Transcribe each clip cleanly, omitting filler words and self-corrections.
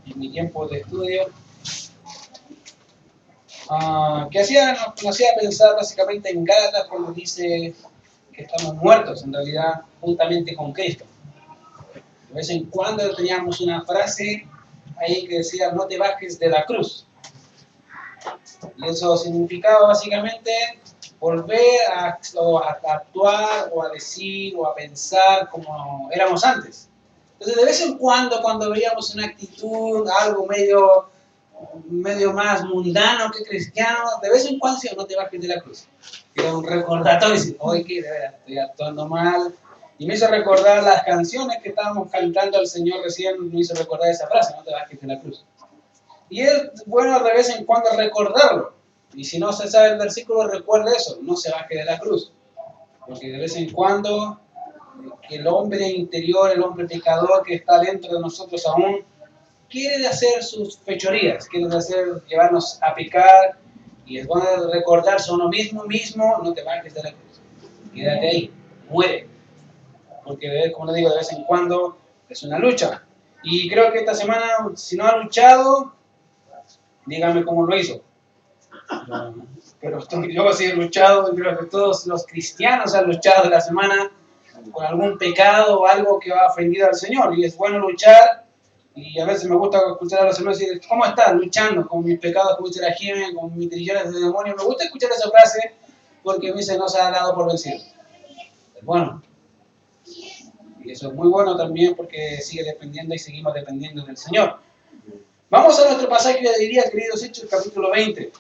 en mi tiempo de estudio, que nos hacía pensar básicamente en Gálatas cuando dice que estamos muertos en realidad juntamente con Cristo. De vez en cuando teníamos una frase ahí que decía: no te bajes de la cruz. Y eso significaba básicamente volver a actuar o a decir o a pensar como éramos antes. Entonces, de vez en cuando veíamos una actitud, algo medio más mundano que cristiano, de vez en cuando decía: no te bajes de la cruz. Era un recordatorio, y hoy que de verdad estoy actuando mal. Y me hizo recordar las canciones que estábamos cantando al Señor recién, me hizo recordar esa frase: no te bajes de la cruz. Y es bueno de vez en cuando recordarlo. Y si no se sabe el versículo, recuerde eso: no se baje de la cruz. Porque de vez en cuando el hombre interior, el hombre pecador que está dentro de nosotros aún, quiere hacer sus fechorías, quiere llevarnos a pecar. Y es bueno recordarse a uno mismo: no te bajes de la cruz. Quédate ahí, muere. Porque, como le digo, de vez en cuando es una lucha. Y creo que esta semana, si no ha luchado, dígame cómo lo hizo. Pero yo sí he luchado, y creo que todos los cristianos han luchado de la semana con algún pecado o algo que ha ofendido al Señor. Y es bueno luchar. Y a veces me gusta escuchar a los hermanos y decir: ¿cómo estás? Luchando con mis pecados, como dice la Jiménez, con mis trillones de demonios. Me gusta escuchar esa frase porque me dice: no se ha dado por vencido. Es bueno. Y eso es muy bueno también porque sigue dependiendo y seguimos dependiendo del Señor. Vamos a nuestro pasaje de día, queridos, Hechos capítulo 20.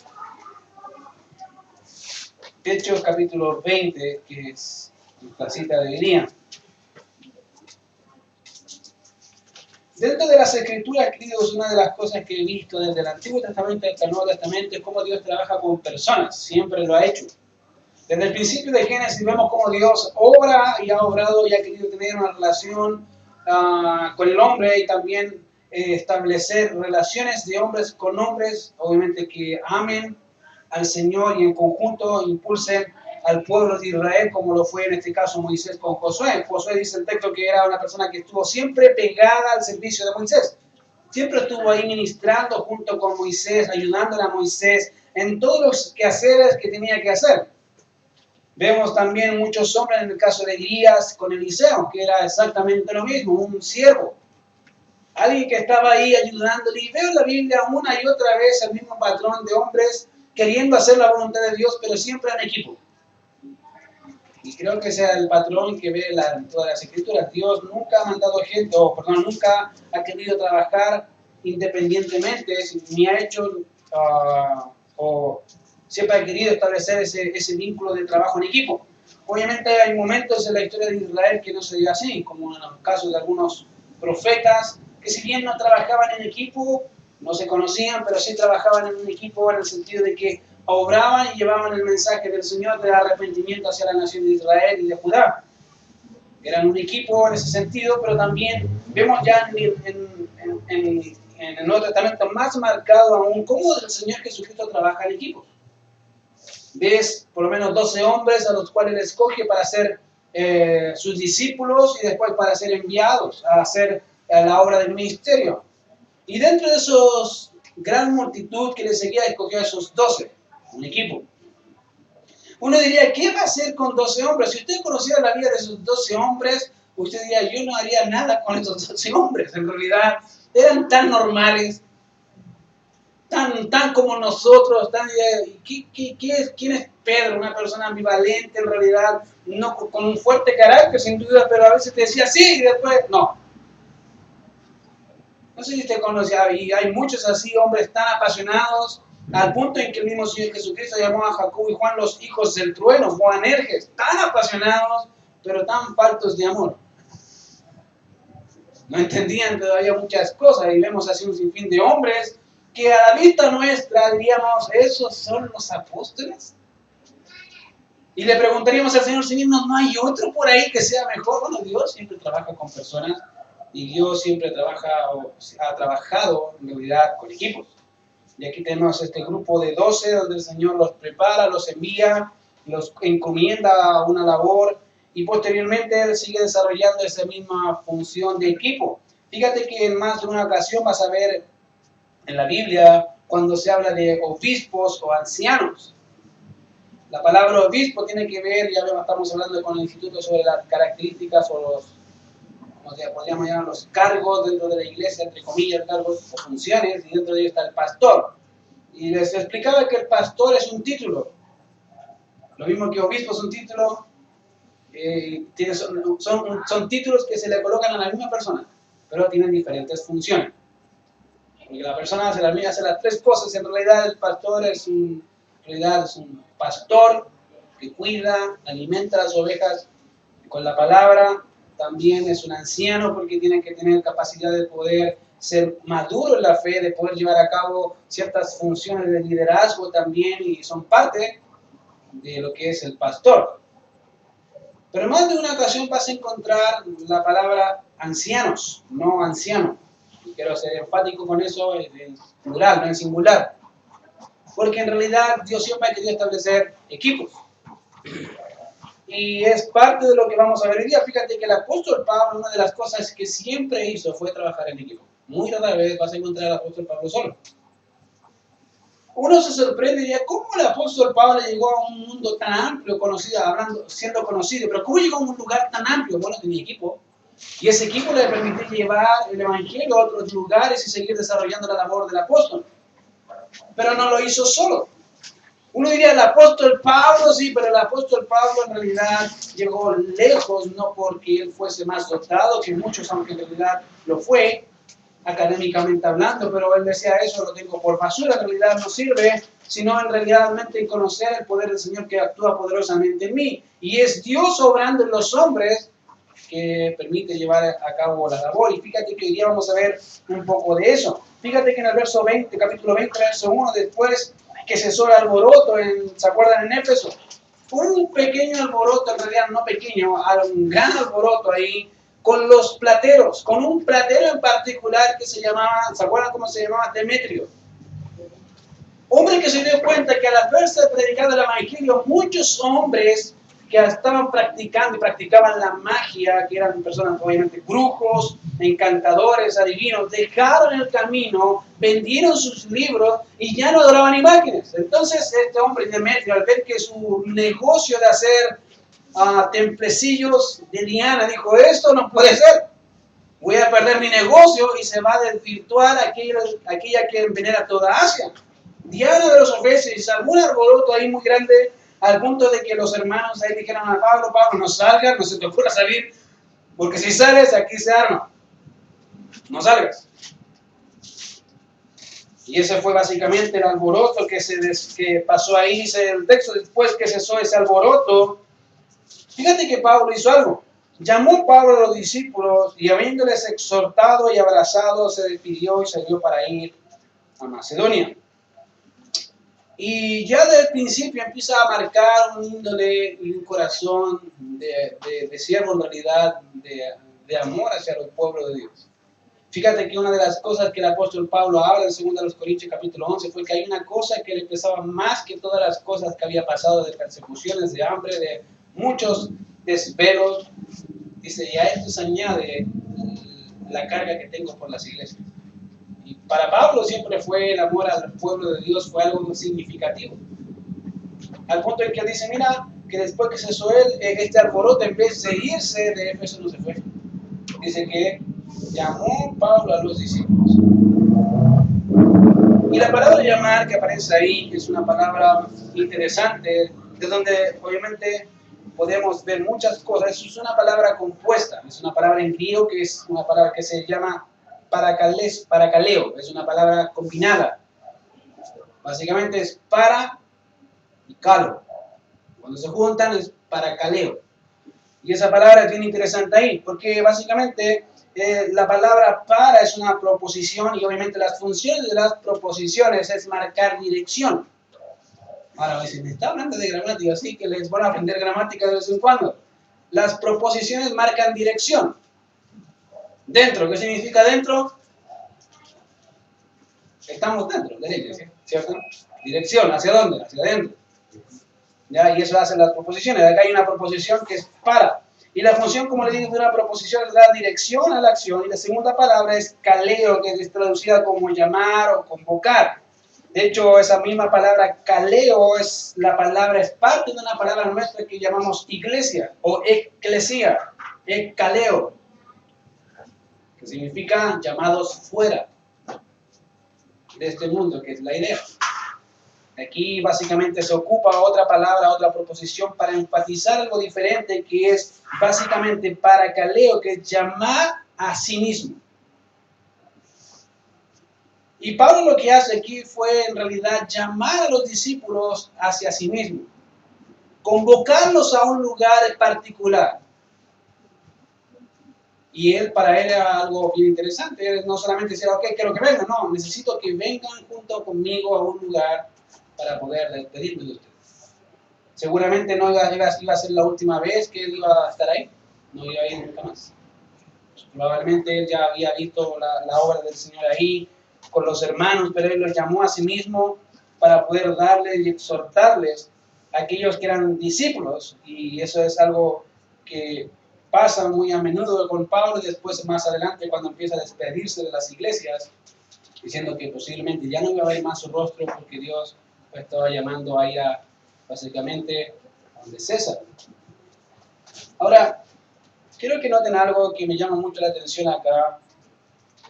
Hechos capítulo 20, que es nuestra cita de día. Dentro de las Escrituras, queridos, una de las cosas que he visto desde el Antiguo Testamento hasta el Nuevo Testamento es cómo Dios trabaja con personas. Siempre lo ha hecho. Desde el principio de Génesis vemos cómo Dios obra y ha obrado y ha querido tener una relación con el hombre y también establecer relaciones de hombres con hombres, obviamente que amen al Señor y en conjunto impulsen al pueblo de Israel, como lo fue en este caso Moisés con Josué. Josué, dice el texto, que era una persona que estuvo siempre pegada al servicio de Moisés. Siempre estuvo ahí ministrando junto con Moisés, ayudándole a Moisés en todos los quehaceres que tenía que hacer. Vemos también muchos hombres en el caso de Elías con Eliseo, que era exactamente lo mismo, un siervo. Alguien que estaba ahí ayudándole. Y veo en la Biblia una y otra vez el mismo patrón de hombres queriendo hacer la voluntad de Dios, pero siempre en equipo. Y creo que ese es el patrón que ve en todas las Escrituras. Dios nunca ha mandado gente, nunca ha querido trabajar independientemente, ni ha hecho siempre ha querido establecer ese vínculo de trabajo en equipo. Obviamente hay momentos en la historia de Israel que no se dio así, como en el caso de algunos profetas, que si bien no trabajaban en equipo, no se conocían, pero sí trabajaban en un equipo en el sentido de que obraban y llevaban el mensaje del Señor de arrepentimiento hacia la nación de Israel y de Judá. Eran un equipo en ese sentido, pero también vemos ya en el Nuevo Testamento más marcado aún cómo el Señor Jesucristo trabaja en equipos. Ves por lo menos 12 hombres a los cuales Él escoge para ser sus discípulos y después para ser enviados a hacer la obra del ministerio. Y dentro de esos gran multitud que le seguía, escogió a esos 12, un equipo. Uno diría: ¿qué va a hacer con 12 hombres? Si usted conociera la vida de esos 12 hombres, usted diría: yo no haría nada con esos 12 hombres. En realidad, eran tan normales, tan como nosotros, ¿quién es Pedro? Una persona ambivalente, en realidad, no, con un fuerte carácter, sin duda, pero a veces te decía sí y después no. No sé si usted conoce, y hay muchos así, hombres tan apasionados, al punto en que el mismo Señor Jesucristo llamó a Jacob y Juan los hijos del trueno, Boanerges, tan apasionados, pero tan faltos de amor. No entendían todavía muchas cosas, y vemos así un sinfín de hombres que a la vista nuestra diríamos: ¿esos son los apóstoles? Y le preguntaríamos al Señor: Señor, ¿no hay otro por ahí que sea mejor? Bueno, Dios siempre trabaja con personas y Dios siempre ha trabajado en realidad con equipos. Y aquí tenemos este grupo de 12 donde el Señor los prepara, los envía, los encomienda a una labor y posteriormente Él sigue desarrollando esa misma función de equipo. Fíjate que en más de una ocasión vas a ver en la Biblia cuando se habla de obispos o ancianos. La palabra obispo tiene que ver, ya estamos hablando con el instituto sobre las características o los, como podríamos llamar, los cargos dentro de la iglesia, entre comillas, cargos o funciones, y dentro de ellos está el pastor. Y les explicaba que el pastor es un título. Lo mismo que obispo es un título, son títulos que se le colocan a la misma persona, pero tienen diferentes funciones. Porque la persona hace las tres cosas. En realidad el pastor es un pastor que cuida, alimenta las ovejas con la palabra. También es un anciano porque tiene que tener capacidad de poder ser maduro en la fe, de poder llevar a cabo ciertas funciones de liderazgo también, y son parte de lo que es el pastor. Pero más de una ocasión vas a encontrar la palabra ancianos, no anciano. Y quiero ser enfático con eso, en plural, no en singular. Porque en realidad Dios siempre ha querido establecer equipos. Y es parte de lo que vamos a ver hoy día. Fíjate que el apóstol Pablo, una de las cosas que siempre hizo fue trabajar en equipo. Muy rara vez vas a encontrar al apóstol Pablo solo. Uno se sorprende y diría, ¿cómo el apóstol Pablo llegó a un mundo tan amplio, siendo conocido? Pero ¿cómo llegó a un lugar tan amplio? Bueno, tenía equipo. Y ese equipo le permitió llevar el evangelio a otros lugares y seguir desarrollando la labor del apóstol. Pero no lo hizo solo. Uno diría el apóstol Pablo, sí, pero el apóstol Pablo en realidad llegó lejos, no porque él fuese más dotado que muchos, aunque en realidad lo fue, académicamente hablando, pero él decía, eso lo tengo por basura, en realidad no sirve, sino en realmente conocer el poder del Señor que actúa poderosamente en mí. Y es Dios obrando en los hombres que permite llevar a cabo la labor. Y fíjate que hoy día vamos a ver un poco de eso. Fíjate que en el verso 20, capítulo 20, verso 1, después que cesó el alboroto, ¿se acuerdan? En Éfeso. Un pequeño alboroto, en realidad no pequeño, un gran alboroto ahí, con los plateros, con un platero en particular que se llamaba, ¿se acuerdan cómo se llamaba? Demetrio. Hombre que se dio cuenta que al haberse predicado el evangelio, muchos hombres que estaban practicando y practicaban la magia, que eran personas obviamente brujos, encantadores, adivinos, dejaron el camino, vendieron sus libros y ya no adoraban imágenes. Entonces este hombre Demetrio, al ver que su negocio de hacer templecillos de Diana, dijo, esto no puede ser, voy a perder mi negocio y se va a desvirtuar aquella que venera toda Asia. Diana de los Efesios, algún alboroto ahí muy grande, al punto de que los hermanos ahí dijeron a Pablo, no salgas, no se te ocurra salir, porque si sales aquí se arma, no salgas. Y ese fue básicamente el alboroto que pasó ahí, dice el texto, después que cesó ese alboroto. Fíjate que Pablo hizo algo. Llamó Pablo a los discípulos y habiéndoles exhortado y abrazado, se despidió y salió para ir a Macedonia. Y ya desde el principio empieza a marcar un índole y un corazón de siervo, en realidad, de amor hacia el pueblo de Dios. Fíjate que una de las cosas que el apóstol Pablo habla en 2 Corintios capítulo 11 fue que hay una cosa que le pesaba más que todas las cosas que había pasado, de persecuciones, de hambre, de muchos desvelos. Dice, y a esto se añade la carga que tengo por las iglesias. Y para Pablo siempre fue el amor al pueblo de Dios, fue algo muy significativo. Al punto en que dice, mira, que después que cesó este alboroto, en vez de irse de Éfeso, no se fue. Dice que llamó Pablo a los discípulos. Y la palabra llamar que aparece ahí es una palabra interesante, de donde obviamente podemos ver muchas cosas. Es una palabra compuesta, es una palabra en griego que es una palabra que se llama parakaleo, es una palabra combinada. Básicamente es para y calo. Cuando se juntan es parakaleo. Y esa palabra es bien interesante ahí, porque básicamente la palabra para es una proposición y obviamente las funciones de las proposiciones es marcar dirección. Ahora me dicen, me está hablando de gramática, así que les van a aprender gramática de vez en cuando. Las proposiciones marcan dirección. Dentro, ¿qué significa dentro? Estamos dentro de la iglesia, ¿cierto? Dirección, ¿hacia dónde? Hacia adentro. ¿Ya? Y eso hacen las proposiciones. Acá hay una proposición que es para. Y la función, como le digo, de una proposición es dar dirección a la acción. Y la segunda palabra es kaleo, que es traducida como llamar o convocar. De hecho, esa misma palabra kaleo es parte de una palabra nuestra que llamamos iglesia o eclesia, kaleo, que significa llamados fuera de este mundo, que es la idea. Aquí básicamente se ocupa otra palabra, otra proposición para enfatizar algo diferente, que es básicamente para kaleo, que es llamar a sí mismo. Y Pablo lo que hace aquí fue en realidad llamar a los discípulos hacia sí mismo, convocarlos a un lugar particular. Y para él era algo bien interesante. Él no solamente decía, ok, quiero que vengan, no, necesito que vengan junto conmigo a un lugar para poder despedirme de ustedes. Seguramente no iba a ser la última vez que él iba a estar ahí, no iba a ir nunca más. Probablemente él ya había visto la obra del Señor ahí con los hermanos, pero él los llamó a sí mismo para poder darles y exhortarles a aquellos que eran discípulos, y eso es algo que pasa muy a menudo con Pablo, y después más adelante cuando empieza a despedirse de las iglesias, diciendo que posiblemente ya no iba a ver más su rostro porque Dios lo estaba llamando a ir básicamente a donde César. Ahora, quiero que noten algo que me llama mucho la atención acá,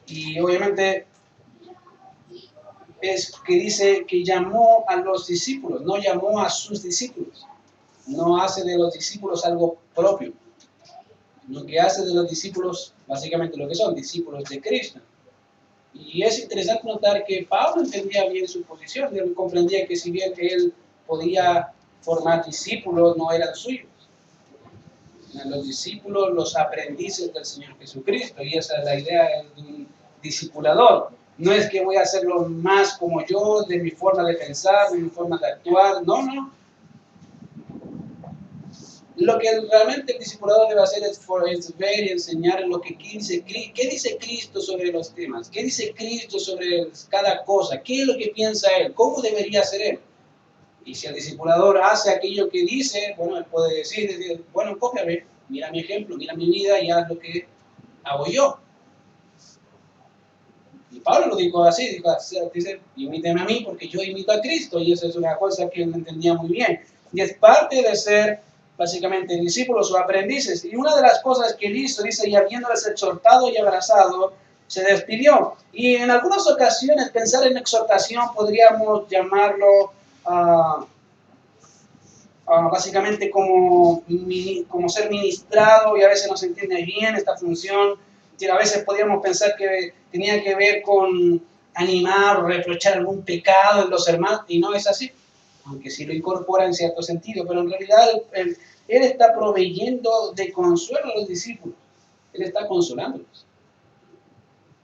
y obviamente es que dice que llamó a los discípulos, no llamó a sus discípulos. No hace de los discípulos algo propio. Lo que hace de los discípulos, básicamente lo que son, discípulos de Cristo. Y es interesante notar que Pablo entendía bien su posición. Él comprendía que si bien él podía formar discípulos, no eran suyos. Los discípulos, los aprendices del Señor Jesucristo. Y esa es la idea de un discipulador. No es que voy a hacerlo más como yo, de mi forma de pensar, de mi forma de actuar. No, no. Lo que realmente el discipulador debe hacer es ver y enseñar lo que qué dice Cristo sobre los temas, qué dice Cristo sobre cada cosa, qué es lo que piensa Él, cómo debería ser Él. Y si el discipulador hace aquello que dice, bueno, él puede decir bueno, cópiame, mira mi ejemplo, mira mi vida y haz lo que hago yo. Y Pablo lo dijo así, dice, imíteme a mí porque yo imito a Cristo, y eso es una cosa que él entendía muy bien. Y es parte de ser básicamente discípulos o aprendices. Y una de las cosas que él hizo, dice, y habiéndoles exhortado y abrazado, se despidió. Y en algunas ocasiones pensar en exhortación podríamos llamarlo básicamente como ser ministrado, y a veces no se entiende bien esta función. Y a veces podríamos pensar que tenía que ver con animar o reprochar algún pecado en los hermanos, y no es así, aunque sí lo incorpora en cierto sentido, pero en realidad él está proveyendo de consuelo a los discípulos, él está consolándolos,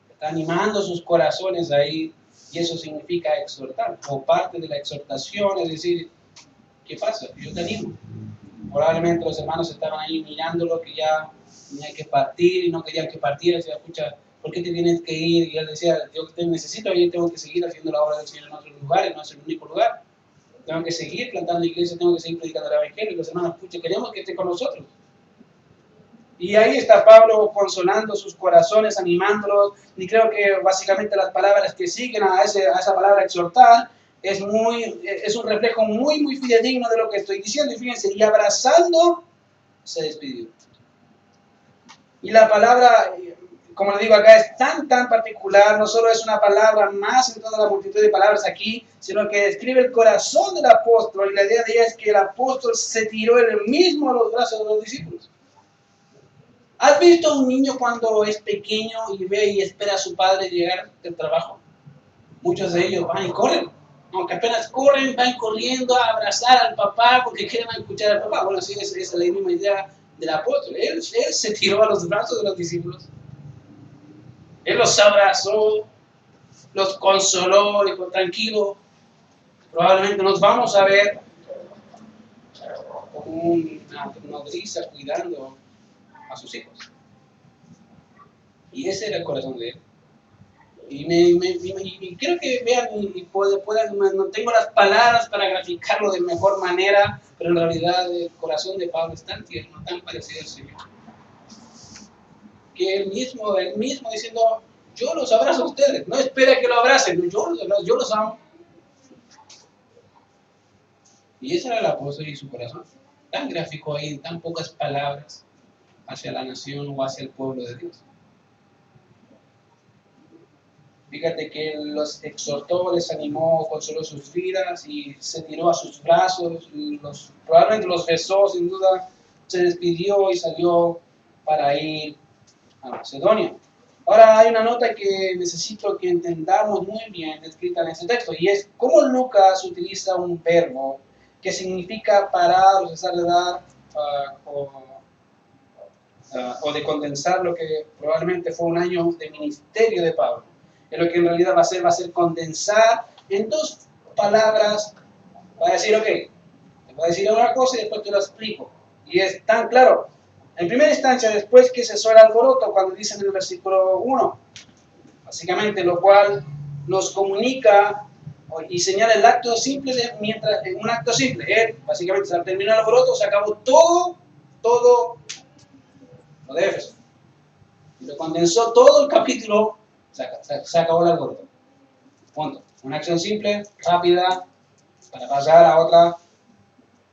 está animando sus corazones ahí, y eso significa exhortar, o parte de la exhortación, es decir, ¿qué pasa? Yo te animo. Probablemente los hermanos estaban ahí mirándolo, que ya tenía que partir y no querían que partiera. Decía, escucha, ¿por qué te tienes que ir? Y él decía, yo te necesito y tengo que seguir haciendo la obra del Señor en otros lugares, no es el único lugar. Tengo que seguir plantando iglesias, tengo que seguir predicando el evangelio. Y los hermanos, escucha, queremos que esté con nosotros. Y ahí está Pablo consolando sus corazones, animándolos. Y creo que básicamente las palabras que siguen a esa palabra exhortar es un reflejo muy, muy fidedigno de lo que estoy diciendo. Y fíjense, y abrazando, se despidió. Y la palabra, como le digo acá, es tan particular. No solo es una palabra más en toda la multitud de palabras aquí, sino que describe el corazón del apóstol. Y la idea de ella es que el apóstol se tiró él mismo a los brazos de los discípulos. ¿Has visto a un niño cuando es pequeño y ve y espera a su padre llegar del trabajo? Muchos de ellos van y corren. Aunque apenas corren, van corriendo a abrazar al papá porque quieren escuchar al papá. Bueno, sí, esa es la misma idea del apóstol. Él se tiró a los brazos de los discípulos. Él los abrazó, los consoló, dijo, tranquilo, probablemente nos vamos a ver, como una nodriza cuidando a sus hijos. Y ese era el corazón de él. Y creo que vean, no tengo las palabras para graficarlo de mejor manera, pero en realidad el corazón de Pablo es tan tierno, tan parecido al Señor, que él mismo diciendo, yo los abrazo a ustedes, no espera que lo abracen, yo los amo. Y esa era la pose y su corazón, tan gráfico ahí, en tan pocas palabras, hacia la nación o hacia el pueblo de Dios. Fíjate que él los exhortó, les animó, consoló sus vidas y se tiró a sus brazos, probablemente los besó, sin duda, se despidió y salió para ir a Macedonia. Ahora hay una nota que necesito que entendamos muy bien escrita en este texto, y es cómo Lucas utiliza un verbo que significa parar o cesar de dar o de condensar lo que probablemente fue un año de ministerio de Pablo. En lo que en realidad va a ser condensar en dos palabras, va a decir, ok, te voy a decir una cosa y después te lo explico. Y es tan claro. En primera instancia, después que cesó el alboroto, cuando dice en el versículo 1, básicamente lo cual nos comunica y señala el acto simple, mientras en un acto simple, básicamente se terminó el alboroto, se acabó todo lo de Éfeso. Y lo condensó todo el capítulo, se acabó el alboroto. Punto. Una acción simple, rápida, para pasar a otra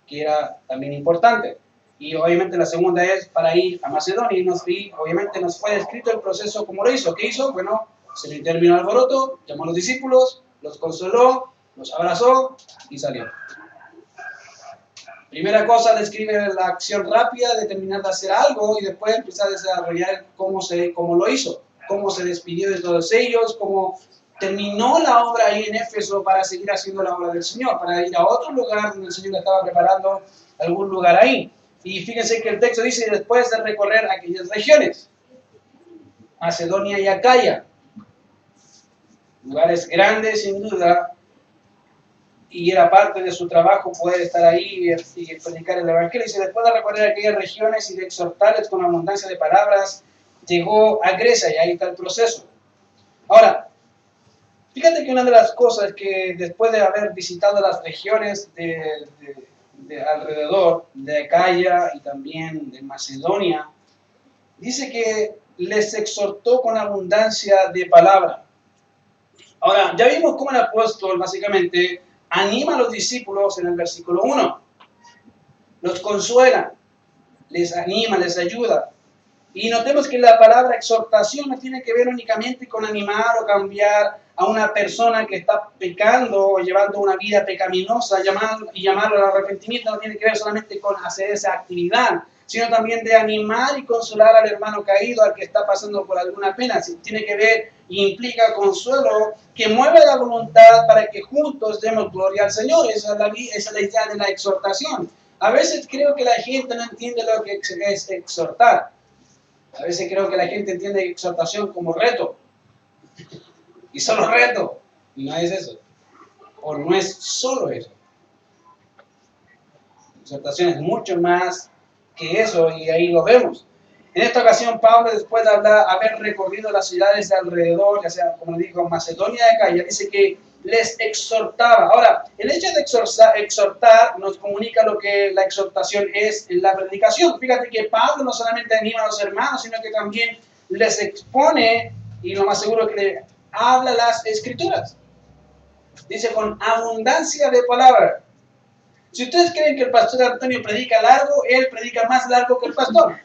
que era también importante. Y obviamente la segunda es para ir a Macedonia. Y obviamente nos fue descrito el proceso como lo hizo. ¿Qué hizo? Bueno, se le terminó el alboroto, llamó a los discípulos, los consoló, los abrazó y salió. Primera cosa, describe la acción rápida de terminar de hacer algo y después empezar a desarrollar cómo lo hizo, cómo se despidió de todos ellos, cómo terminó la obra ahí en Éfeso para seguir haciendo la obra del Señor, para ir a otro lugar donde el Señor le estaba preparando algún lugar ahí. Y fíjense que el texto dice, después de recorrer aquellas regiones, Macedonia y Acaya, lugares grandes sin duda, y era parte de su trabajo poder estar ahí y predicar el Evangelio. Y después de recorrer aquellas regiones y de exhortarles con abundancia de palabras, llegó a Grecia y ahí está el proceso. Ahora, fíjate que una de las cosas que después de haber visitado las regiones de alrededor, de Acaya y también de Macedonia, dice que les exhortó con abundancia de palabra. Ahora, ya vimos cómo el apóstol básicamente anima a los discípulos en el versículo 1. Los consuela, les anima, les ayuda. Y notemos que la palabra exhortación no tiene que ver únicamente con animar o cambiar a una persona que está pecando o llevando una vida pecaminosa y llamarlo al arrepentimiento. No tiene que ver solamente con hacer esa actividad, sino también de animar y consolar al hermano caído, al que está pasando por alguna pena. Tiene que ver y implica consuelo que mueve la voluntad para que juntos demos gloria al Señor. Esa es la idea de la exhortación. A veces creo que la gente no entiende lo que es exhortar. A veces creo que la gente entiende exhortación como reto. Y solo reto. Y no es eso. O no es solo eso. Exhortación es mucho más que eso y ahí lo vemos. En esta ocasión, Pablo, después de haber recorrido las ciudades de alrededor, ya sea, como dijo, Macedonia de Acaya, dice que les exhortaba. Ahora, el hecho de exhortar nos comunica lo que la exhortación es en la predicación. Fíjate que Pablo no solamente anima a los hermanos, sino que también les expone, y lo más seguro es que le habla las escrituras. Dice, con abundancia de palabras. Si ustedes creen que el pastor Antonio predica largo, él predica más largo que el pastor.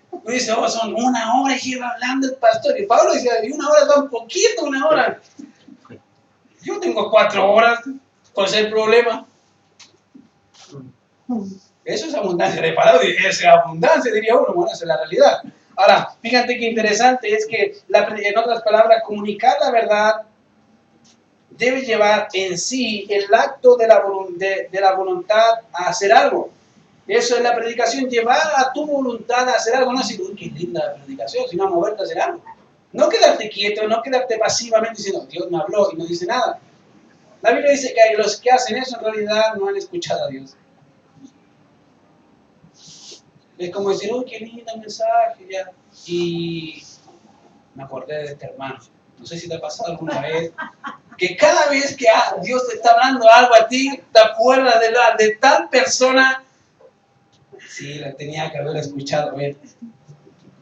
Uno dice, son 1 hora y lleva hablando el pastor. Y Pablo dice, y 1 hora da un poquito, 1 hora. Yo tengo 4 horas, ¿cuál es el problema? Eso es abundancia de palabras, es abundancia, diría uno, bueno, esa es la realidad. Ahora, fíjate qué interesante es que, en otras palabras, comunicar la verdad debe llevar en sí el acto de la voluntad a hacer algo. Eso es la predicación, llevar a tu voluntad a hacer algo, no decir, uy, qué linda la predicación, sino a moverte a hacer algo. No quedarte quieto, no quedarte pasivamente diciendo, Dios me habló y no dice nada. La Biblia dice que los que hacen eso en realidad no han escuchado a Dios. Es como decir, uy, qué lindo mensaje, ya. Y me acordé de este hermano. No sé si te ha pasado alguna vez, que cada vez que Dios te está hablando algo a ti, te acuerdas de tal persona. Sí, la tenía que haber escuchado a él.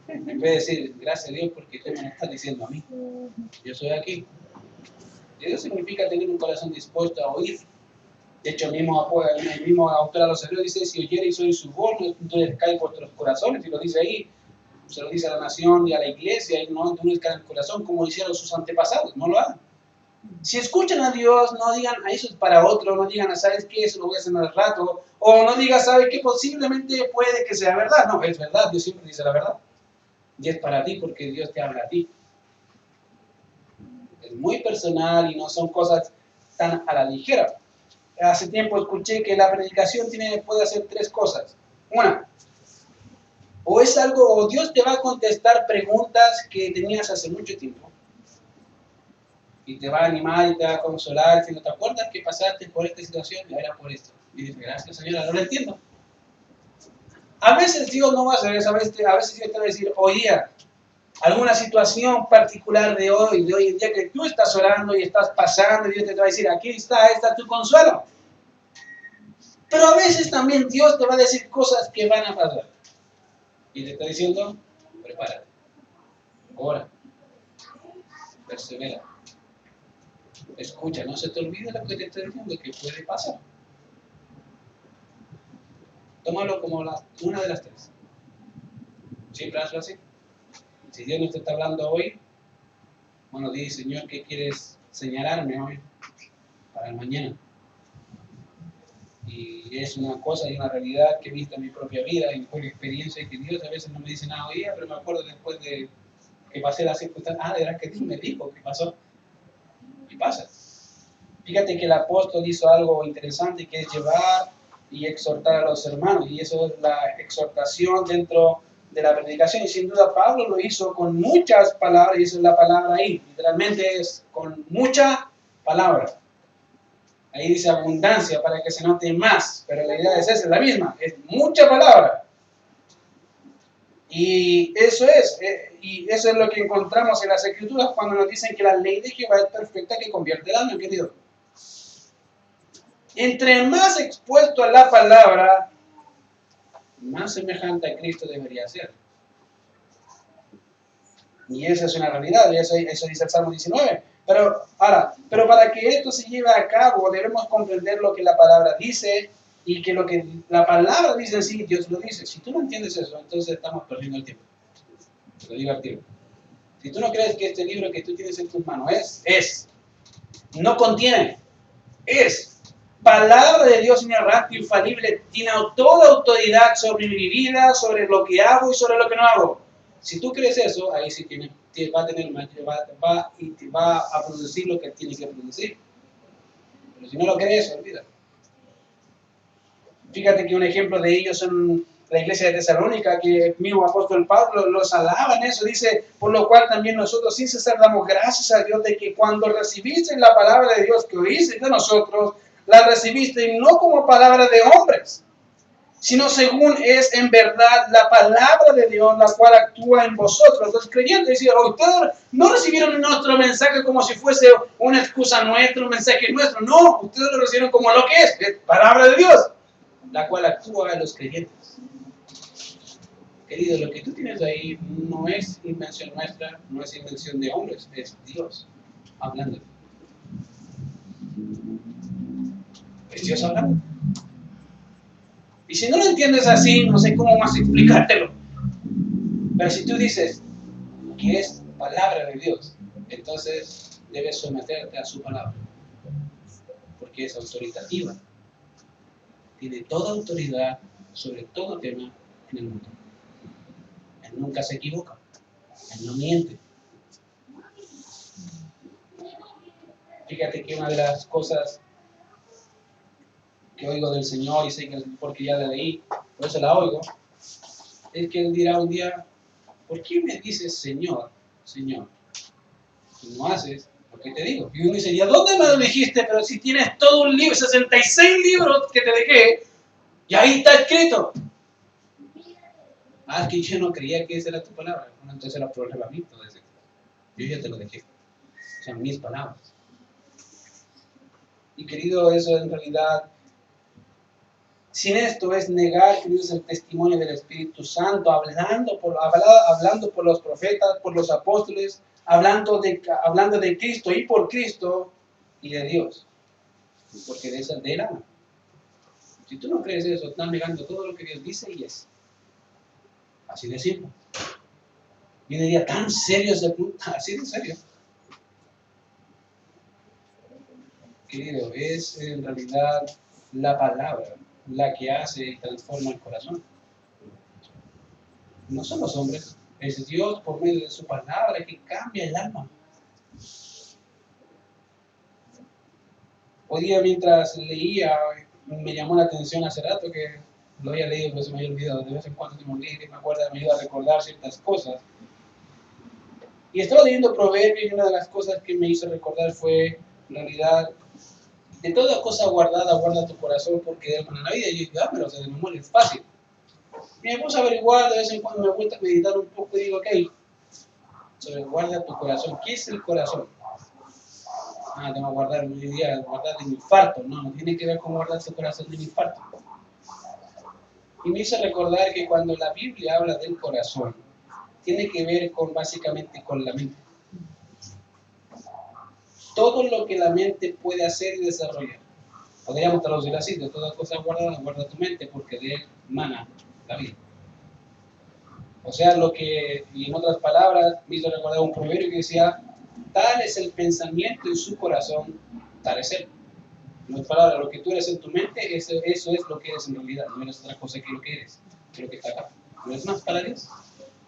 En vez de decir, gracias a Dios porque tú me lo estás diciendo a mí. Yo soy aquí. Y eso significa tener un corazón dispuesto a oír. De hecho, el mismo autor a los Hebreos dice, si oyereis hoy su voz, entonces cae vuestros corazones. Y lo dice ahí, se lo dice a la nación y a la iglesia, y no cae en el corazón como lo hicieron sus antepasados. No lo hagan. Si escuchan a Dios, no digan, eso es para otro, no digan, ¿sabes qué? Eso lo voy a hacer más rato. O no digan, ¿sabes qué? Posiblemente puede que sea verdad. No, es verdad, Dios siempre dice la verdad. Y es para ti porque Dios te habla a ti. Es muy personal y no son cosas tan a la ligera. Hace tiempo escuché que la predicación puede hacer tres cosas. Una, o es algo, o Dios te va a contestar preguntas que tenías hace mucho tiempo. Y te va a animar y te va a consolar. Si no te acuerdas que pasaste por esta situación, y era por esto. Y dices, gracias Señora, no lo entiendo. A veces Dios no va a hacer eso, a veces Dios te va a decir, oye, alguna situación particular de hoy en día que tú estás orando y estás pasando, y Dios te va a decir, aquí está tu consuelo. Pero a veces también Dios te va a decir cosas que van a pasar. Y te está diciendo, prepárate, ora, persevera, escucha, no se te olvide lo que te está diciendo, que puede pasar. Tómalo como una de las tres. Siempre hazlo así. Si Dios no te está hablando hoy, bueno, di, Señor, ¿qué quieres señalarme hoy para el mañana? Y es una cosa y una realidad que he visto en mi propia vida, en mi experiencia, y que Dios a veces no me dice nada hoy día, pero me acuerdo después de que pasé la circunstancia, de verdad que Dios me dijo qué pasó. Y pasa. Fíjate que el apóstol hizo algo interesante, que es llevar y exhortar a los hermanos, y eso es la exhortación dentro de la predicación, y sin duda Pablo lo hizo con muchas palabras, y esa es la palabra ahí, literalmente es con mucha palabra. Ahí dice abundancia para que se note más, pero la idea es esa, es la misma, es mucha palabra. Y eso es lo que encontramos en las Escrituras cuando nos dicen que la ley de Jehová es perfecta que convierte el alma, querido. Entre más expuesto a la palabra, más semejante a Cristo debería ser. Y esa es una realidad, y eso dice el Salmo 19. Pero para que esto se lleve a cabo, debemos comprender lo que la palabra dice, y que lo que la palabra dice en sí, Dios lo dice. Si tú no entiendes eso, entonces estamos perdiendo el tiempo. Te lo digo al tiempo. Si tú no crees que este libro que tú tienes en tus manos no contiene, es palabra de Dios inerrante, infalible, tiene toda autoridad sobre mi vida, sobre lo que hago y sobre lo que no hago. Si tú crees eso, ahí sí va a producir lo que tiene que producir. Pero si no lo crees, olvida. Fíjate que un ejemplo de ellos en la iglesia de Tesalónica, que el mismo apóstol Pablo los alaba en eso, dice, por lo cual también nosotros sin cesar damos gracias a Dios de que cuando recibiste la palabra de Dios que oíste de nosotros, la recibiste no como palabra de hombres, sino según es en verdad la palabra de Dios, la cual actúa en vosotros, los creyentes. Decían, ustedes no recibieron nuestro mensaje como si fuese una excusa nuestra, un mensaje nuestro. No, ustedes lo recibieron como lo que es palabra de Dios, la cual actúa en los creyentes. Querido, lo que tú tienes ahí no es invención nuestra, no es invención de hombres, es Dios hablando. Es Dios hablando. Y si no lo entiendes así, no sé cómo más explicártelo. Pero si tú dices que es palabra de Dios, entonces debes someterte a su palabra. Porque es autoritativa. Tiene toda autoridad sobre todo tema en el mundo. Él nunca se equivoca. Él no miente. Fíjate que una de las cosas que oigo del Señor, y sé que porque ya la leí, por eso la oigo, es que Él dirá un día, ¿por qué me dices Señor, Señor? Y no haces lo que te digo. Y uno dice, ¿y a dónde me lo dijiste? Pero si tienes todo un libro, 66 libros que te dejé, y ahí está escrito. Es que yo no creía que esa era tu palabra. Bueno, entonces era problemamiento de ese. Yo ya te lo dejé. Son mis palabras. Y querido, eso en realidad, sin esto es negar, queridos, el testimonio del Espíritu Santo, hablando por los profetas, por los apóstoles, hablando de Cristo y por Cristo y de Dios. Porque de esa de él ama. Si tú no crees eso, estás negando todo lo que Dios dice y es. Así de simple. Yo diría, tan serio ese punto, así de serio. Querido, es en realidad la palabra la que hace y transforma el corazón. No son los hombres, es Dios por medio de su palabra que cambia el alma. Hoy día mientras leía, me llamó la atención hace rato que lo había leído, pero se me había olvidado. De vez en cuando tengo un libro y me ayuda a recordar ciertas cosas. Y estaba leyendo Proverbios y una de las cosas que me hizo recordar fue, en realidad, de toda cosa guardada, guarda tu corazón porque de él la vida. Y yo digo, pero de memoria es fácil. Y me puse a averiguar, de vez en cuando me he vuelto a meditar un poco y digo, ok, sobre guarda tu corazón. ¿Qué es el corazón? Tengo que guardar mi día, guardar de mi infarto. No tiene que ver con guardar tu corazón de mi infarto. Y me hizo recordar que cuando la Biblia habla del corazón, tiene que ver básicamente con la mente. Todo lo que la mente puede hacer y desarrollar. Podríamos traducir así, de todas cosas guardadas, guarda tu mente, porque de él mana la vida. O sea, y en otras palabras, me hizo recordar un proverbio que decía, tal es el pensamiento en su corazón, tal es él. En otras palabras, lo que tú eres en tu mente, eso es lo que eres en realidad, no eres otra cosa que lo que eres, que lo que está acá. ¿No es más para Dios?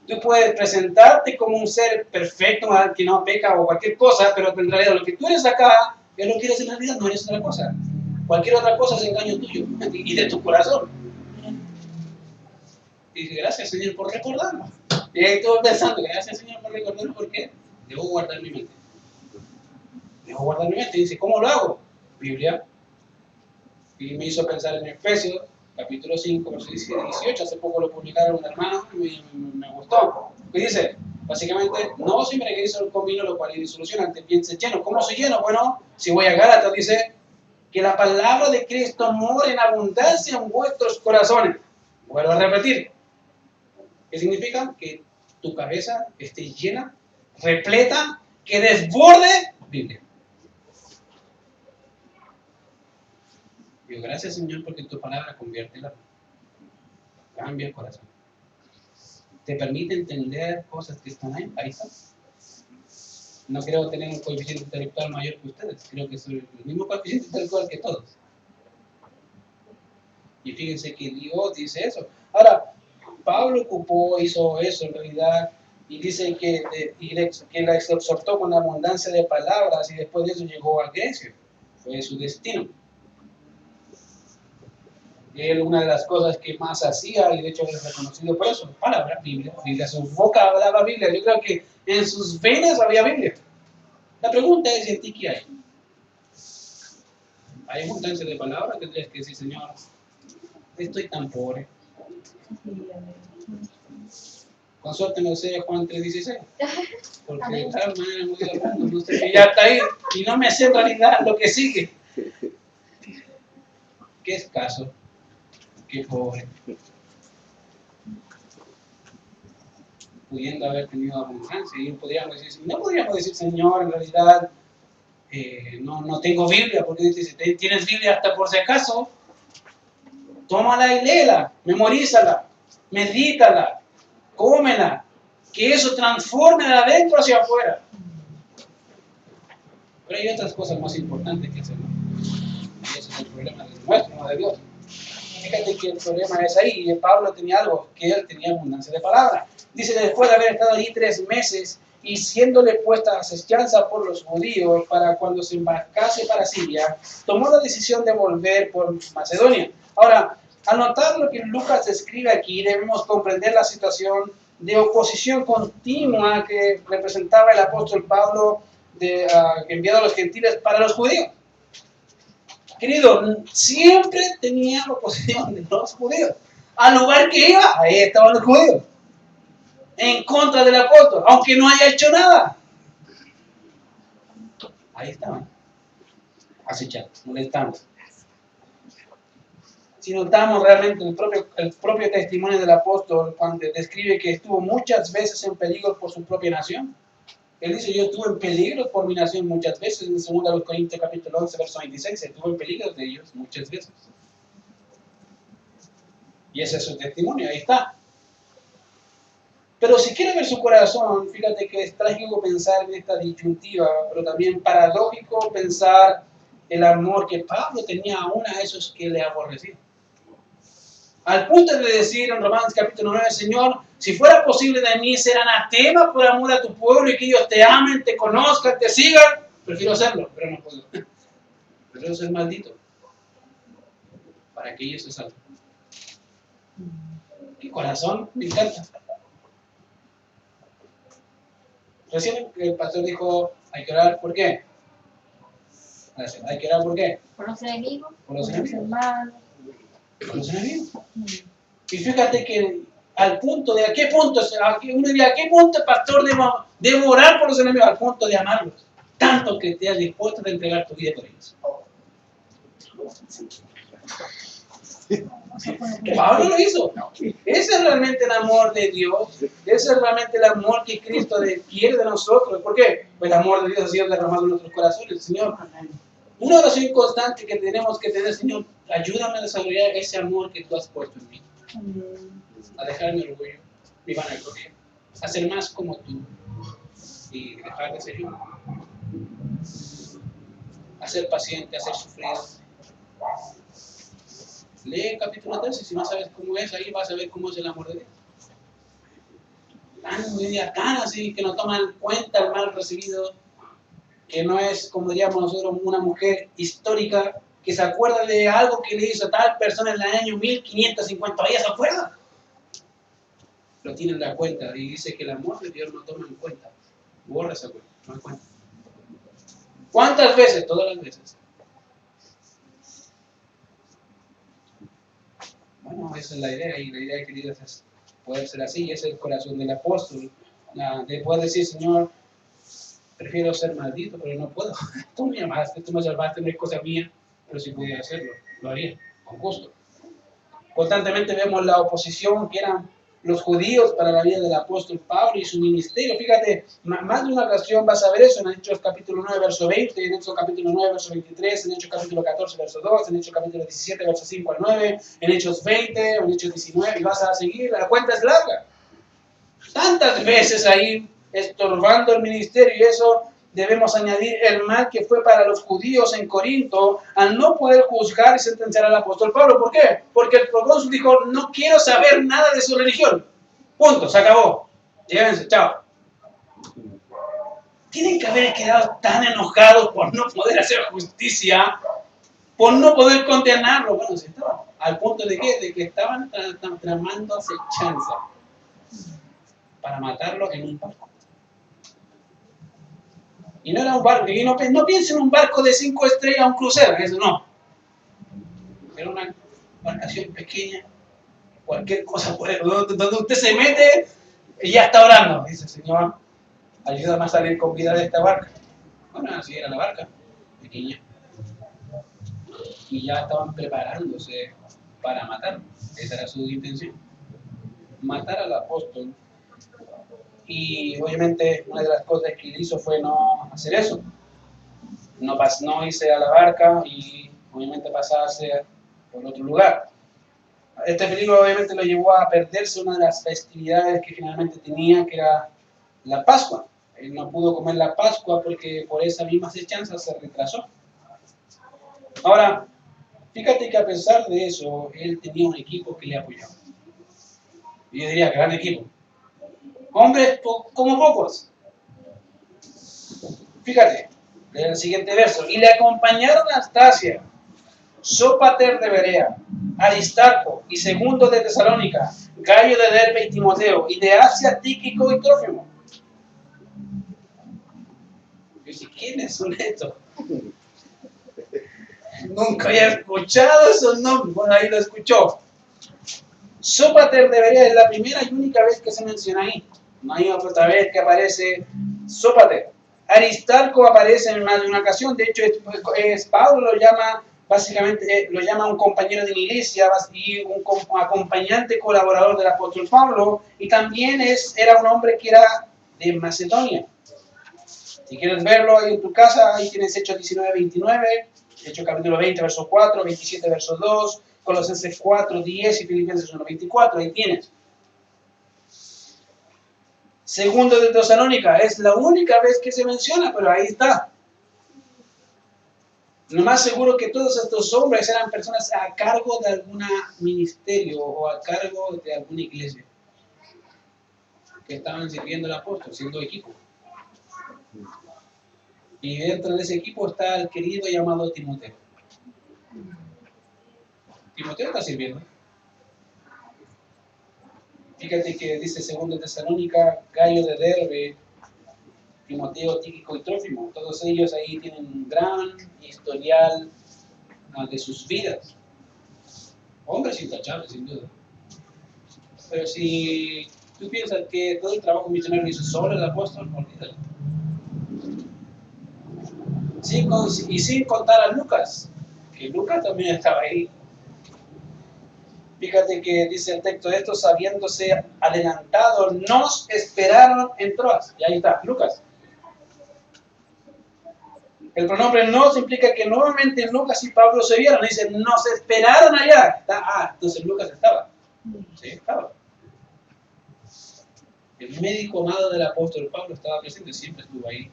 Tú puedes presentarte como un ser perfecto, que no peca o cualquier cosa, pero en realidad lo que tú eres acá es lo que eres en realidad, no eres otra cosa. Cualquier otra cosa es engaño tuyo y de tu corazón. Y dice, gracias Señor por recordarlo. Y ahí estuve pensando, gracias Señor por recordarlo, ¿por qué? Debo guardar mi mente. Debo guardar mi mente. Y dice, ¿cómo lo hago? Biblia. Y me hizo pensar en Efesios, capítulo 5, verso 18. Hace poco lo publicaron un hermano y me gustó. Y dice, básicamente, no os embriaguéis con vino, lo cual es disolución, antes piense lleno. ¿Cómo soy lleno? Bueno, si voy a Gálatas, dice, que la palabra de Cristo more en abundancia en vuestros corazones. Vuelvo a repetir. ¿Qué significa? Que tu cabeza esté llena, repleta, que desborde Biblia. Digo, gracias Señor porque tu palabra convierte la cambia el corazón. Te permite entender cosas que están ahí. Ahí está. No creo tener un coeficiente intelectual mayor que ustedes. Creo que soy el mismo coeficiente intelectual que todos. Y fíjense que Dios dice eso. Ahora, Pablo hizo eso en realidad, y dice que la exhortó con abundancia de palabras, y después de eso llegó a Grecia. Fue su destino. Él, una de las cosas que más hacía, y de hecho es reconocido por eso, palabras, Biblia, su boca hablaba Biblia. Yo creo que en sus venas había Biblia. La pregunta es, ¿en ti qué hay? Hay abundancia de palabras, tendrías que decir, Señor, estoy tan pobre. Con suerte no sé Juan 3:16. Porque de tal manera hemos ido al mundo, no sé que ya está ahí, y no me sé en realidad lo que sigue. Qué escaso, qué pobre. Pudiendo haber tenido abundancia, y no podríamos decir, Señor, en realidad no tengo Biblia, porque dice, tienes Biblia hasta por si acaso, tómala y léela, memorízala, medítala, cómela, que eso transforme de adentro hacia afuera. Pero hay otras cosas más importantes que hacer. Y ese es el problema de nuestro, no de Dios. Fíjate que el problema es ahí, y Pablo tenía algo, que él tenía abundancia de palabra. Dice, después de haber estado allí 3 meses, y siéndole puesta asechanza por los judíos para cuando se embarcase para Siria, tomó la decisión de volver por Macedonia. Ahora, al notar lo que Lucas escribe aquí, debemos comprender la situación de oposición continua que representaba el apóstol Pablo enviado a los gentiles para los judíos. Querido, siempre tenía oposición de los judíos. Al lugar que iba, ahí estaban los judíos. En contra del apóstol, aunque no haya hecho nada. Ahí estaban, acechando, molestando. Si notamos realmente el propio testimonio del apóstol, cuando describe que estuvo muchas veces en peligro por su propia nación. Él dice, yo estuve en peligro por mi nación muchas veces, en 2 Corintios capítulo 11, verso 26, estuvo en peligro de ellos muchas veces. Y ese es su testimonio, ahí está. Pero si quiere ver su corazón, fíjate que es trágico pensar en esta disyuntiva, pero también paradójico pensar el amor que Pablo tenía aún a esos que le aborrecían. Al punto de decir en Romanos capítulo 9, Señor, si fuera posible de mí ser anatema por amor a tu pueblo y que ellos te amen, te conozcan, te sigan, prefiero hacerlo, pero no puedo. Prefiero ser maldito para que ellos se salven. Mi corazón me encanta. Recién el pastor dijo, hay que orar, ¿por qué? Gracias. Hay que orar, ¿por qué? Por los enemigos, Por los hermanos. Por los enemigos. Y fíjate que al punto de, ¿a qué punto? Uno diría, ¿a qué punto, pastor, debo orar por los enemigos? Al punto de amarlos. Tanto que te has dispuesto a entregar tu vida por ellos. Pablo lo hizo. Ese es realmente el amor de Dios. Ese es realmente el amor que Cristo quiere de nosotros. ¿Por qué? Pues el amor de Dios ha sido derramado en nuestros corazones. Señor, una oración constante que tenemos que tener, Señor, ayúdame a desarrollar ese amor que tú has puesto en mí. A dejar mi orgullo, mi vanagloria, a ser más como tú y dejar de ser yo. A ser paciente, a ser sufrido. Lee el capítulo 13, si no sabes cómo es, ahí vas a ver cómo es el amor de Dios. Tan así, que no toman en cuenta el mal recibido, que no es, como diríamos nosotros, una mujer histórica que se acuerda de algo que le hizo a tal persona en el año 1550, ella se acuerda. Lo tiene en la cuenta y dice que el amor de Dios no toma en cuenta. Borra esa cuenta, no en cuenta. ¿Cuántas veces? Todas las veces. Bueno, esa es la idea, y la idea, queridos, es poder ser así, y ese es el corazón del apóstol, de poder decir, Señor, prefiero ser maldito, pero no puedo. Tú me amaste, tú me salvaste, no es cosa mía, pero si pudiera hacerlo, lo haría, con gusto. Constantemente vemos la oposición que eran los judíos para la vida del apóstol Pablo y su ministerio. Fíjate, más de una ocasión vas a ver eso en Hechos capítulo 9, verso 20, en Hechos capítulo 9, verso 23, en Hechos capítulo 14, verso 2, en Hechos capítulo 17, verso 5 al 9, en Hechos 20, en Hechos 19, y vas a seguir, la cuenta es larga. Tantas veces ahí estorbando el ministerio, y eso debemos añadir el mal que fue para los judíos en Corinto al no poder juzgar y sentenciar al apóstol Pablo. ¿Por qué? Porque el procónsul dijo, no quiero saber nada de su religión. Punto, se acabó. Llévense, chao. Tienen que haber quedado tan enojados por no poder hacer justicia, por no poder condenarlo. Bueno, se estaba. ¿Al punto de qué? De que estaban tramando acechanza para matarlo en un barco. Y no era un barco, y no piensen en un barco de 5 estrellas, un crucero, eso no. Era una embarcación pequeña, cualquier cosa por ahí, donde usted se mete y ya está orando. Dice, Señor, ayúdame a salir con vida de esta barca. Bueno, así era la barca, pequeña. Y ya estaban preparándose para matarlo. Esa era su intención. Matar al apóstol. Y obviamente una de las cosas que él hizo fue no hacer eso. No irse a la barca y obviamente pasarse por otro lugar. Este peligro obviamente lo llevó a perderse una de las festividades que finalmente tenía, que era la Pascua. Él no pudo comer la Pascua porque por esa misma acechanza se retrasó. Ahora, fíjate que a pesar de eso, él tenía un equipo que le apoyaba. Yo diría, gran equipo. Hombres como pocos. Fíjate, el siguiente verso. Y le acompañaron Astasia, Sópater de Berea, Aristarco y Segundo de Tesalónica, Gallo de Derbe y Timoteo, y de Asia, Tíquico y Trófimo. Yo dije, ¿quiénes son estos? Nunca había escuchado esos nombres. Bueno, ahí lo escuchó. Sópater de Berea es la primera y única vez que se menciona ahí. No hay otra vez que aparece Sópater. Aristarco aparece en más de una ocasión. De hecho, Pablo lo llama, básicamente, lo llama un compañero de la iglesia y un acompañante colaborador del apóstol Pablo. Y también era un hombre que era de Macedonia. Si quieres verlo ahí en tu casa, ahí tienes Hechos 19, 29, Hechos capítulo 20, verso 4, 27, verso 2, Colosenses 4, 10 y Filipenses 1, 24, ahí tienes. Segundo de Tesalónica, es la única vez que se menciona, pero ahí está. Lo más seguro que todos estos hombres eran personas a cargo de algún ministerio o a cargo de alguna iglesia que estaban sirviendo al apóstol, siendo equipo. Y dentro de ese equipo está el querido llamado Timoteo. Timoteo está sirviendo. Fíjate que dice 2 Tesalónica, Gayo de Derbe, Timoteo, Tíquico y Trófimo. Todos ellos ahí tienen un gran historial de sus vidas. Hombres intachables, sin duda. Pero si tú piensas que todo el trabajo misionero lo hizo solo el apóstol, olvídalo. Y sin contar a Lucas, que Lucas también estaba ahí. Fíjate que dice el texto de estos, habiéndose adelantado, nos esperaron en Troas. Y ahí está, Lucas. El pronombre nos implica que nuevamente Lucas y Pablo se vieron. Dice, nos esperaron allá. Entonces Lucas estaba. Sí, estaba. El médico amado del apóstol Pablo estaba presente, siempre estuvo ahí.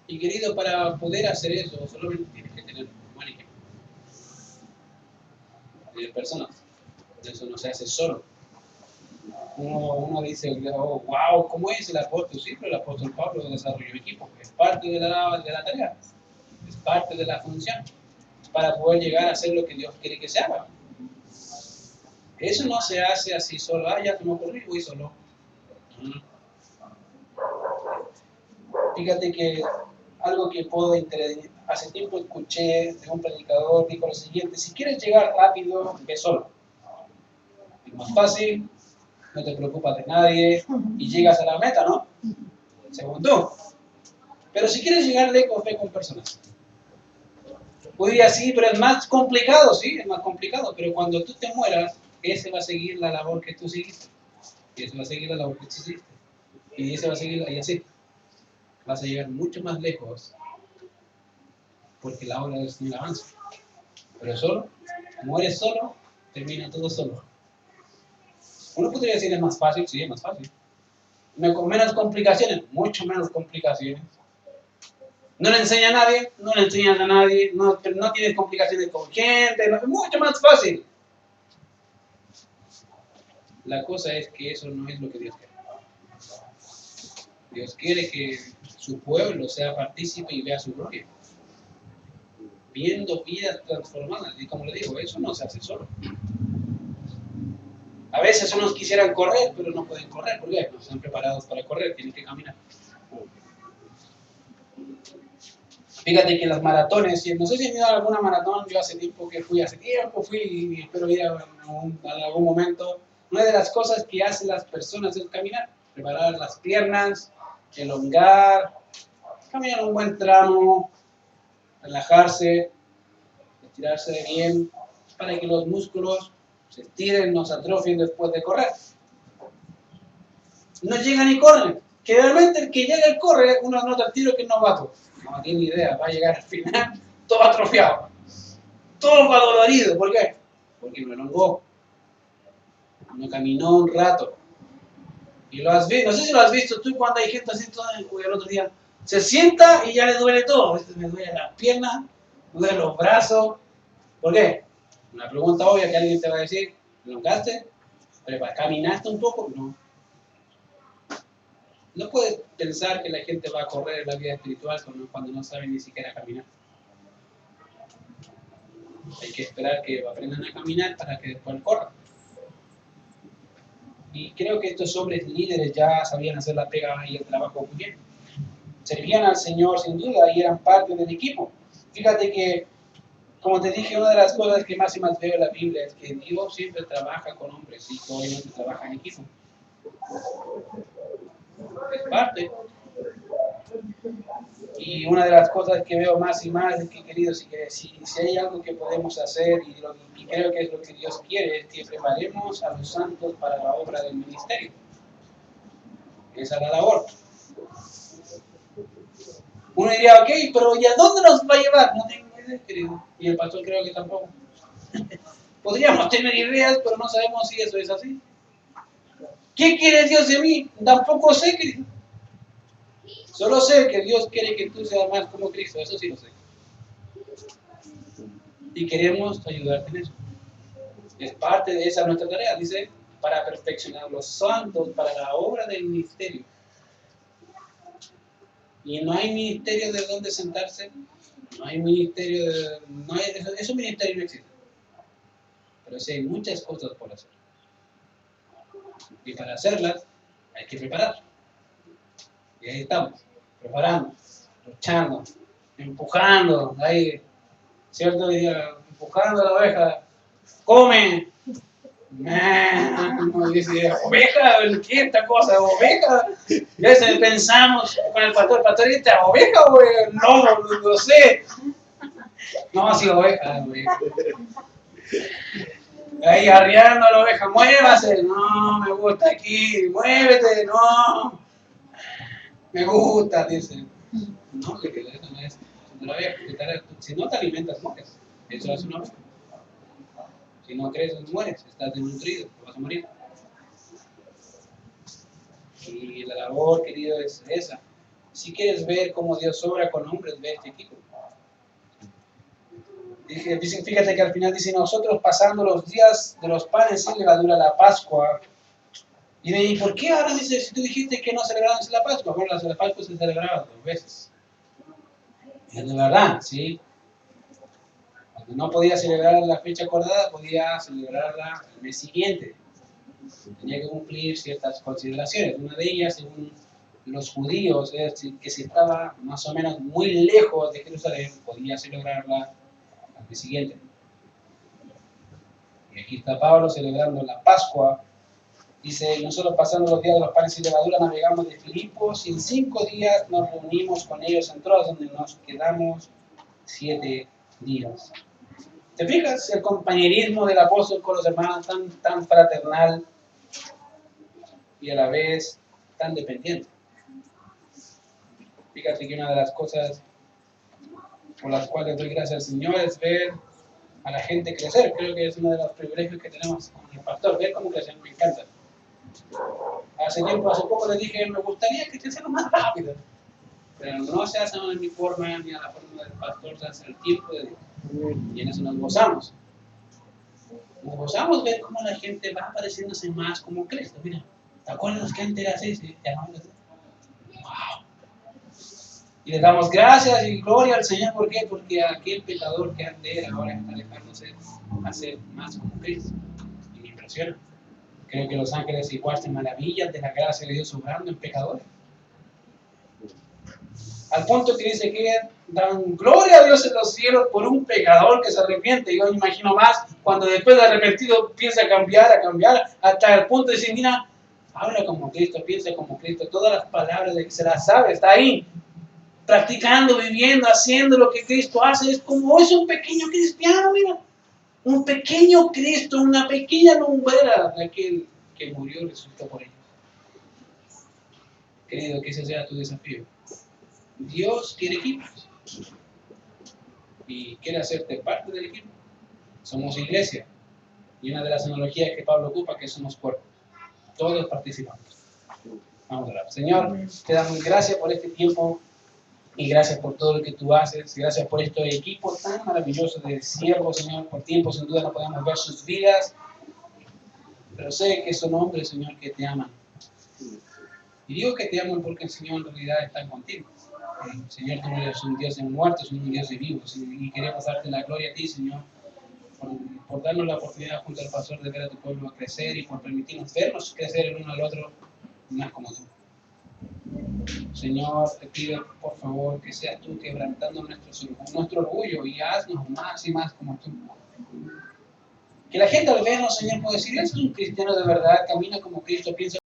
Y querido, para poder hacer eso, solamente tienes que tener un buen equipo de personas. Eso no se hace solo. Uno dice, oh, wow, ¿cómo es el apóstol? Sí, pero el apóstol Pablo desarrolló equipo. Es parte de la tarea. Es parte de la función. Para poder llegar a hacer lo que Dios quiere que se haga. Eso no se hace así solo. Ya se me ocurrió, voy solo. Fíjate que algo que puedo intervenir. Hace tiempo escuché de un predicador, dijo lo siguiente: si quieres llegar rápido, ve solo. Es más fácil, no te preocupas de nadie y llegas a la meta, ¿no? Según tú. Pero si quieres llegar lejos, ve con personas. Podría sí, pero es más complicado, sí, es más complicado. Pero cuando tú te mueras, ese va a seguir la labor que tú seguiste. Y ese va a seguir la labor que tú seguiste. Y ese va a seguir, y así. Vas a llegar mucho más lejos porque la obra del Señor avanza. Pero solo, mueres solo, termina todo solo. Uno podría decir es más fácil, sí, es más fácil. Con menos complicaciones, mucho menos complicaciones. No le enseña a nadie, no le enseñas a nadie, no tienes complicaciones con gente, es mucho más fácil. La cosa es que eso no es lo que Dios quiere. Dios quiere que su pueblo sea partícipe y vea su gloria. Viendo vidas transformadas. Y como le digo, eso no se hace solo. A veces unos quisieran correr, pero no pueden correr. ¿Por qué? No están preparados para correr, tienen que caminar. Fíjate que las maratones, no sé si han ido a alguna maratón, yo hace tiempo fui y espero ir en algún momento. Una de las cosas que hacen las personas es caminar, preparar las piernas, elongar, caminar un buen tramo, relajarse, estirarse bien, para que los músculos se estiren, no se atrofien después de correr. No llegan y corren. Generalmente el que llega y corre, uno nota el tiro que es novato. No tiene ni idea, va a llegar al final todo atrofiado, todo adolorido. ¿Por qué? Porque no elongó, no caminó un rato. Y lo has visto, no sé si lo has visto tú cuando hay gente así toda el otro día. Se sienta y ya le duele todo. Me duele las piernas, me duelen los brazos. ¿Por qué? Una pregunta obvia que alguien te va a decir: ¿elongaste? ¿Caminaste un poco? No. No puedes pensar que la gente va a correr en la vida espiritual cuando no sabe ni siquiera caminar. Hay que esperar que aprendan a caminar para que después corran. Y creo que estos hombres líderes ya sabían hacer la pega y el trabajo muy bien. Servían al Señor sin duda y eran parte del equipo. Fíjate que, como te dije, una de las cosas que más y más veo en la Biblia es que Dios siempre trabaja con hombres y obviamente trabaja en equipo. Es parte. Y una de las cosas que veo más y más es que, queridos, si hay algo que podemos hacer, y creo que es lo que Dios quiere, es que preparemos a los santos para la obra del ministerio. Esa es la labor. Uno diría, ok, pero ¿y a dónde nos va a llevar? No tengo idea, querido. Y el pastor creo que tampoco. Podríamos tener ideas, pero no sabemos si eso es así. ¿Qué quiere Dios de mí? Tampoco sé, querido. Solo sé que Dios quiere que tú seas más como Cristo, eso sí lo sé. Y queremos ayudarte en eso. Es parte de esa nuestra tarea, dice, para perfeccionar los santos, para la obra del ministerio. Y no hay ministerio de dónde sentarse, no hay ministerio de... Ese ministerio no existe. Pero sí hay muchas cosas por hacer. Y para hacerlas hay que preparar. Y ahí estamos, preparando, luchando, empujando, ahí, ¿cierto? Empujando a la oveja, come. No dice, oveja, ¿qué es esta cosa? ¿Oveja? A veces pensamos con el pastor, ¿esta oveja o no sé? No, sí, oveja. Ahí arriando a la oveja, muévase, no, me gusta aquí, muévete, no, me gusta, dice. No, que eso no es una oveja, si no te alimentas, mueres. Eso es una oveja. Si no creces, mueres, estás desnutrido, te vas a morir. Y la labor, querido, es esa. Si quieres ver cómo Dios obra con hombres, ve este equipo. Fíjate que al final dice, nosotros pasando los días de los panes sin levadura, la Pascua. Y ¿por qué ahora dice, si tú dijiste que no celebramos la Pascua? Bueno, la Pascua se celebraba 2 veces. Es de verdad, ¿sí? Cuando no podía celebrar la fecha acordada, podía celebrarla el mes siguiente. Tenía que cumplir ciertas consideraciones. Una de ellas, según los judíos, es decir, que si estaba más o menos muy lejos de Jerusalén, podía celebrarla al mes siguiente. Y aquí está Pablo celebrando la Pascua. Dice, nosotros pasando los días de los panes sin levadura, navegamos de Filipos y en 5 días nos reunimos con ellos en Troas, donde nos quedamos 7 días. ¿Te fijas el compañerismo del apóstol con los hermanos tan fraternal y a la vez tan dependiente? Fíjate que una de las cosas por las cuales doy gracias al Señor es ver a la gente crecer. Creo que es uno de los privilegios que tenemos con el pastor, ver cómo crecen, me encanta. Hace poco le dije, me gustaría que creciera más rápido, pero no se hace a mi forma ni a la forma del pastor, se hace el tiempo de Dios. Y en eso nos gozamos. Nos gozamos ver cómo la gente va pareciéndose más como Cristo. Mira, ¿te acuerdas que antes era así? Sí, ya no es así. ¡Wow! Y le damos gracias y gloria al Señor. ¿Por qué? Porque aquel pecador que antes era, ahora está dejándose hacer más como Cristo. Y me impresiona. Creo que los ángeles igual se maravillan de la gracia de Dios obrando en pecadores. Al punto que dice que dan gloria a Dios en los cielos por un pecador que se arrepiente. Yo me imagino más cuando después de arrepentido empieza a cambiar, hasta el punto de decir, mira, habla como Cristo, piensa como Cristo, todas las palabras de que se las sabe, está ahí, practicando, viviendo, haciendo lo que Cristo hace. Es como es un pequeño cristiano, mira, un pequeño Cristo, una pequeña lumbrera de aquel que murió y resucitó por ellos. Querido, que ese sea tu desafío. Dios quiere equipos y quiere hacerte parte del equipo. Somos iglesia y una de las analogías que Pablo ocupa que somos cuerpo. Todos participamos. Vamos a orar. Señor, te damos gracias por este tiempo y gracias por todo lo que tú haces. Gracias por este equipo tan maravilloso de siervos, Señor. Por tiempo sin duda no podemos ver sus vidas, pero sé que son hombres, Señor, que te aman. Y digo que te aman porque el Señor en realidad está contigo. Señor, tú no eres un Dios de muertos, sino un Dios de vivos. Y queremos darte la gloria a ti, Señor, por darnos la oportunidad junto al pastor de ver a tu pueblo crecer y por permitirnos vernos crecer el uno al otro más como tú. Señor, te pido por favor que seas tú quebrantando nuestro orgullo y haznos más y más como tú. Que la gente al vernos, Señor, pueda decir, ese es un cristiano de verdad, camina como Cristo, piensa